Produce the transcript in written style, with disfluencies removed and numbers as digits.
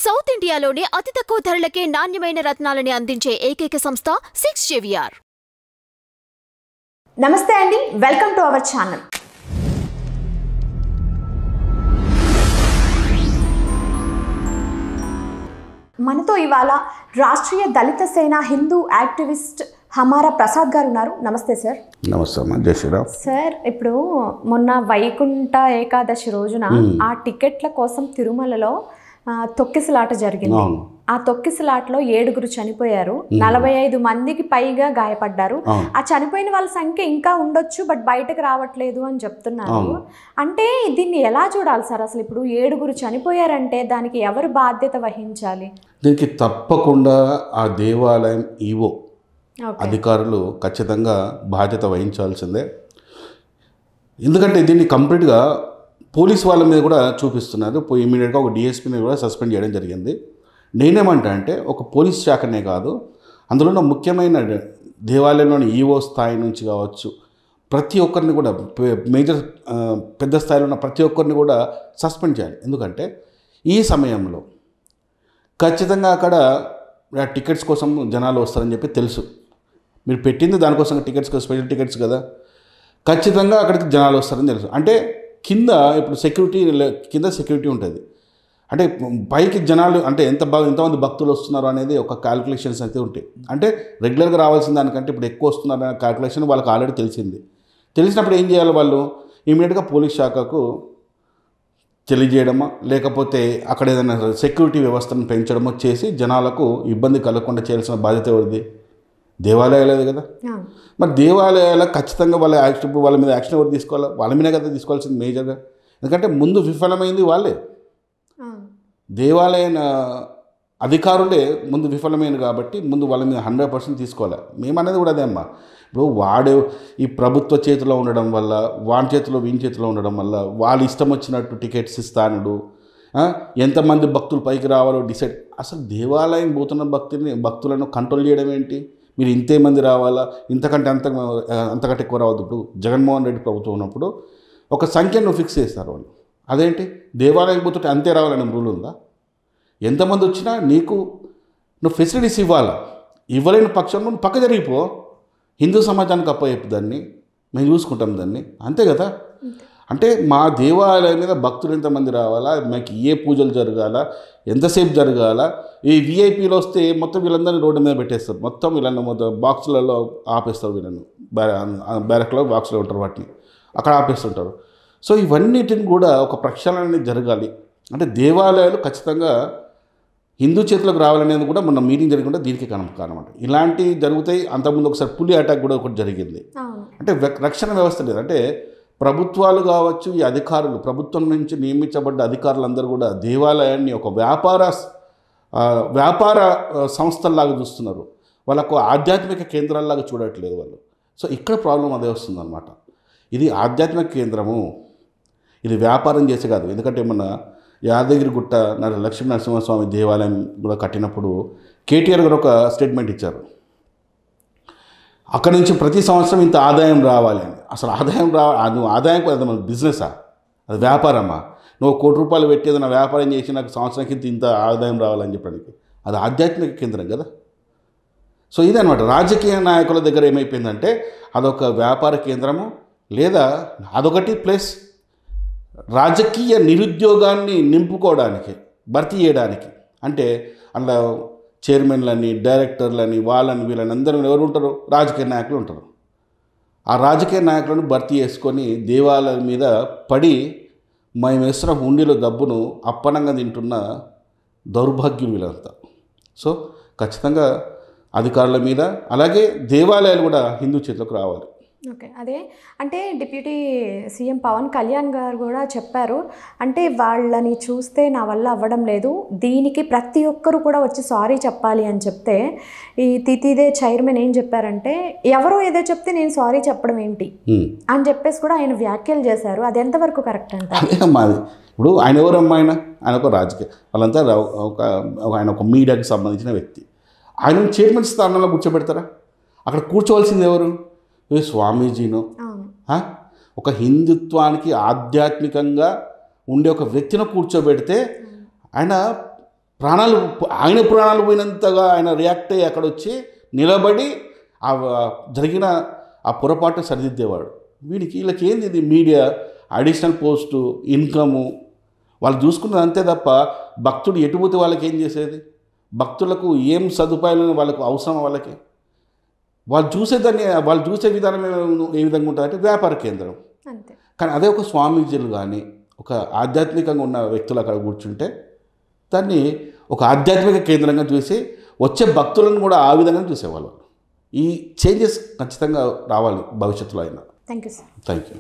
South ఇండియాలోనే అతి తక్కువ ధరలకే నాణ్యమైన రత్నాలని అందించే ఏకైక సంస్థ 6JVR. నమస్తే అండి, వెల్కమ్ టు అవర్ ఛానల్. మనతో ఇవాళ రాష్ట్రీయ దళిత సేన హిందూ యాక్టివిస్ట్ హమారా ప్రసాద్ గారు ఉన్నారు. నమస్తే సార్. నమస్తే అమ్మా, జై శ్రీరామ్. సార్, ఇప్పుడు మొన్న వైకుంఠ ఏకాదశి రోజున ఆ టికెట్ల కోసం తిరుమలలో తొక్కిసలాట జరిగింది. ఆ తొక్కిసలాటలో 7 చనిపోయారు, 45 మందికి పైగా గాయపడ్డారు. ఆ చనిపోయిన వాళ్ళ సంఖ్య ఇంకా ఉండొచ్చు, బట్ బయటకు రావట్లేదు అని చెప్తున్నారు. అంటే దీన్ని ఎలా చూడాలి సార్? అసలు ఇప్పుడు 7 చనిపోయారంటే దానికి ఎవరు బాధ్యత వహించాలి? దీనికి తప్పకుండా ఆ దేవాలయం ఈవో అధికారులు ఖచ్చితంగా బాధ్యత వహించాల్సిందే. ఎందుకంటే దీన్ని కంప్లీట్గా పోలీస్ వాళ్ళ మీద కూడా చూపిస్తున్నారు. ఇమీడియట్గా ఒక డిఎస్పీని కూడా సస్పెండ్ చేయడం జరిగింది. నేనేమంటా అంటే ఒక పోలీస్ శాఖనే కాదు, అందులో ముఖ్యమైన దేవాలయంలోని ఈవో స్థాయి నుంచి కావచ్చు, ప్రతి ఒక్కరిని కూడా మేజర్ పెద్ద స్థాయిలో ఉన్న ప్రతి ఒక్కరిని కూడా సస్పెండ్ చేయాలి. ఎందుకంటే ఈ సమయంలో ఖచ్చితంగా అక్కడ టికెట్స్ కోసం జనాలు వస్తారని చెప్పి తెలుసు. మీరు పెట్టింది దానికోసం టికెట్స్, స్పెషల్ టికెట్స్ కదా, ఖచ్చితంగా అక్కడికి జనాలు వస్తారని తెలుసు. అంటే కింద ఇప్పుడు సెక్యూరిటీ ఉంటుంది. అంటే పైకి జనాలు అంటే ఎంతమంది భక్తులు వస్తున్నారు అనేది ఒక క్యాలిక్యులేషన్స్ అయితే ఉంటాయి. అంటే రెగ్యులర్గా రావాల్సిన దానికంటే ఇప్పుడు ఎక్కువ వస్తున్నారు అనే క్యాలిక్యులేషన్ వాళ్ళకి ఆల్రెడీ తెలిసింది. తెలిసినప్పుడు ఏం చేయాలి? వాళ్ళు ఇమీడియట్గా పోలీస్ శాఖకు తెలియజేయడమో, లేకపోతే అక్కడ ఏదైనా సెక్యూరిటీ వ్యవస్థను పెంచడమో చేసి జనాలకు ఇబ్బంది కలగకుండా చేయాల్సిన బాధ్యత ఎవరిది? దేవాలయాలే కదా. మరి దేవాలయాలకు ఖచ్చితంగా వాళ్ళ మీద యాక్షన్ ఎవరు తీసుకోవాలి? వాళ్ళ మీదే కదా తీసుకోవాల్సింది మేజర్గా. ఎందుకంటే ముందు విఫలమైంది వాళ్ళే, దేవాలయ అధికారులే ముందు విఫలమైంది కాబట్టి ముందు వాళ్ళ మీద 100% తీసుకోవాలి. మేమనేది కూడా అదే అమ్మా. ఇప్పుడు వాడు ఈ ప్రభుత్వ చేతిలో ఉండడం వల్ల, వాని చేతిలో వీని చేతిలో ఉండడం వల్ల వాళ్ళు ఇష్టం వచ్చినట్టు టికెట్స్ ఇస్తానుడు, ఎంతమంది భక్తులు పైకి రావాలో డిసైడ్. అసలు దేవాలయం పోతున్న భక్తులను కంట్రోల్ చేయడం ఏంటి? మీరు ఇంతే మంది రావాలా, అంతకంటే ఎక్కువ రావద్దు. ఇప్పుడు జగన్మోహన్ రెడ్డి ప్రభుత్వం ఉన్నప్పుడు ఒక సంఖ్యను ఫిక్స్ చేస్తారు వాళ్ళు. అదేంటి దేవాలయం పోతుంటే అంతే రావాలని రూల్ ఉందా? ఎంతమంది వచ్చినా నువ్వు ఫెసిలిటీస్ ఇవ్వాలా. ఇవ్వలేని పక్షంలో నువ్వు పక్క జరిగిపో, హిందూ సమాజానికి అప్పచెప్పు, దాన్ని మేము చూసుకుంటాం దాన్ని, అంతే కదా. అంటే మా దేవాలయం మీద భక్తులు ఎంతమంది రావాలా, మాకు ఏ పూజలు జరగాల, ఎంతసేపు జరగాల. ఈ విఐపీలు వస్తే మొత్తం వీళ్ళందరినీ రోడ్డు మీద పెట్టేస్తారు, మొత్తం వీళ్ళని బాక్సులలో ఆపేస్తారు. వీళ్ళను బ్యారక్లో బాక్సులో ఉంటారు, వాటిని అక్కడ ఆపేస్తుంటారు. సో ఇవన్నిటిని కూడా ఒక ప్రక్షాళన జరగాలి. అంటే దేవాలయాలు ఖచ్చితంగా హిందూ చేతులకు రావాలనేది కూడా మొన్న మీటింగ్ జరగకుండా దీనికి కారణం. ఇలాంటివి జరుగుతాయి. అంతకుముందు ఒకసారి పులి అటాక్ కూడా ఒకటి జరిగింది. అంటే రక్షణ వ్యవస్థ లేదు. అంటే ప్రభుత్వాలు కావచ్చు, ఈ అధికారులు, ప్రభుత్వం నుంచి నియమించబడ్డ అధికారులందరూ కూడా దేవాలయాన్ని ఒక వ్యాపార సంస్థల్లాగా చూస్తున్నారు. వాళ్ళకు ఆధ్యాత్మిక కేంద్రాల్లాగా చూడట్లేదు వాళ్ళు. సో ఇక్కడ ప్రాబ్లం అదే వస్తుందన్నమాట. ఇది ఆధ్యాత్మిక కేంద్రము, ఇది వ్యాపారం చేసే కాదు. ఎందుకంటే మన యాదగిరిగుట్ట లక్ష్మీ నరసింహస్వామి దేవాలయం కూడా కట్టినప్పుడు కేటీఆర్ గారు ఒక స్టేట్మెంట్ ఇచ్చారు. అక్కడి నుంచి ప్రతి సంవత్సరం ఇంత ఆదాయం రావాలి అని. అసలు ఆదాయం అది మన బిజినెసా? అది వ్యాపారమా? నువ్వు ₹1 కోటి పెట్టేది నా వ్యాపారం చేసి నాకు సంవత్సరానికి ఇంత ఆదాయం రావాలని చెప్పడానికి, అది ఆధ్యాత్మిక కేంద్రం కదా. సో ఇదనమాట. రాజకీయ నాయకుల దగ్గర ఏమైపోయిందంటే అదొక వ్యాపార కేంద్రము, లేదా అదొకటి ప్లస్ రాజకీయ నిరుద్యోగాన్ని నింపుకోవడానికి, భర్తీ చేయడానికి. అంటే అందులో చైర్మన్లని, డైరెక్టర్లని, వీళ్ళని అందరూ ఎవరు ఉంటారు? రాజకీయ నాయకులు ఉంటారు. ఆ రాజకీయ నాయకులను భర్తీ చేసుకొని దేవాలయాల మీద పడి మేము వేస్తున్న హుండీలో డబ్బును అప్పనంగా తింటున్న దౌర్భాగ్యం వీళ్ళంతా. సో ఖచ్చితంగా అధికారుల మీద, అలాగే దేవాలయాలు కూడా హిందూ చేతులకు రావాలి. ఓకే, అదే అంటే డిప్యూటీ సీఎం పవన్ కళ్యాణ్ గారు కూడా చెప్పారు. అంటే వాళ్ళని చూస్తే నా వల్ల అవ్వడం లేదు, దీనికి ప్రతి ఒక్కరు కూడా వచ్చి సారీ చెప్పాలి అని చెప్తే, ఈ తితిదే చైర్మన్ ఏం చెప్పారంటే, ఎవరో ఏదో చెప్తే నేను సారీ చెప్పడం ఏంటి అని చెప్పేసి కూడా ఆయన వ్యాఖ్యలు చేశారు. అది ఎంతవరకు కరెక్ట్ అంటే? మాది ఇప్పుడు ఆయన ఎవరమ్మా? ఆయన ఒక రాజకీయ వాళ్ళంతా ఆయన ఒక మీడియాకి సంబంధించిన వ్యక్తి. ఆయన చైర్మన్ స్థానంలో కూర్చోబెడతారా? అక్కడ కూర్చోవలసింది ఎవరు? స్వామీజీను, ఒక హిందుత్వానికి ఆధ్యాత్మికంగా ఉండే ఒక వ్యక్తిని కూర్చోబెడితే ఆయన ఆయన ప్రాణాలు పోయినంతగా ఆయన రియాక్ట్ అయ్యి అక్కడ వచ్చి నిలబడి ఆ జరిగిన ఆ పొరపాటు సరిదిద్దేవాడు. వీళ్ళకి ఏంది ఇది మీడియా అడిషనల్ పోస్టు, ఇన్కము, వాళ్ళు చూసుకున్నది అంతే తప్ప భక్తుడు ఎటుపోతే వాళ్ళకి ఏం చేసేది? భక్తులకు ఏం సదుపాయాలు వాళ్ళకు అవసరం? వాళ్ళకి వాళ్ళు చూసే విధానం ఏ విధంగా ఉంటుందంటే వ్యాపార కేంద్రం. కానీ అదే ఒక స్వామీజీలు కానీ ఒక ఆధ్యాత్మికంగా ఉన్న వ్యక్తులు అక్కడ కూర్చుంటే దాన్ని ఒక ఆధ్యాత్మిక కేంద్రంగా చూసి వచ్చే భక్తులను కూడా ఆ విధంగా చూసేవాళ్ళు. ఈ చేంజెస్ ఖచ్చితంగా రావాలి భవిష్యత్తులో అయినా. Thank you sir. Thank you.